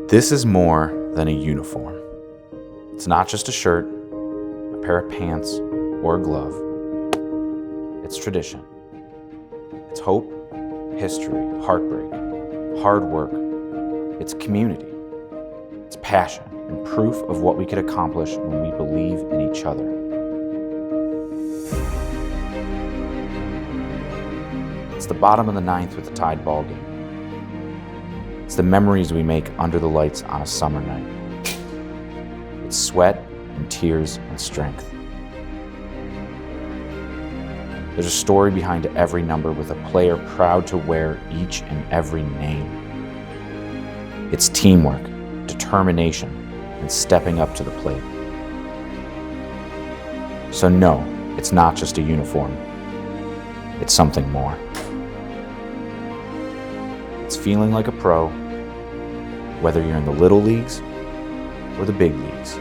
This is more than a uniform. It's not just a shirt, a pair of pants, or a glove. It's tradition. It's hope, history, heartbreak, hard work. It's community. It's passion and proof of what we could accomplish when we believe in each other. It's the bottom of the ninth with the tied ball game. It's the memories we make under the lights on a summer night. It's sweat and tears and strength. There's a story behind every number with a player proud to wear each and every name. It's teamwork, determination, and stepping up to the plate. So no, it's not just a uniform. It's something more. It's feeling like a pro, whether you're in the little leagues or the big leagues.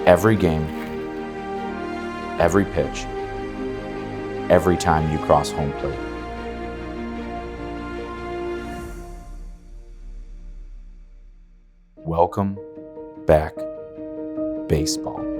Every game, every pitch, every time you cross home plate. Welcome back, baseball.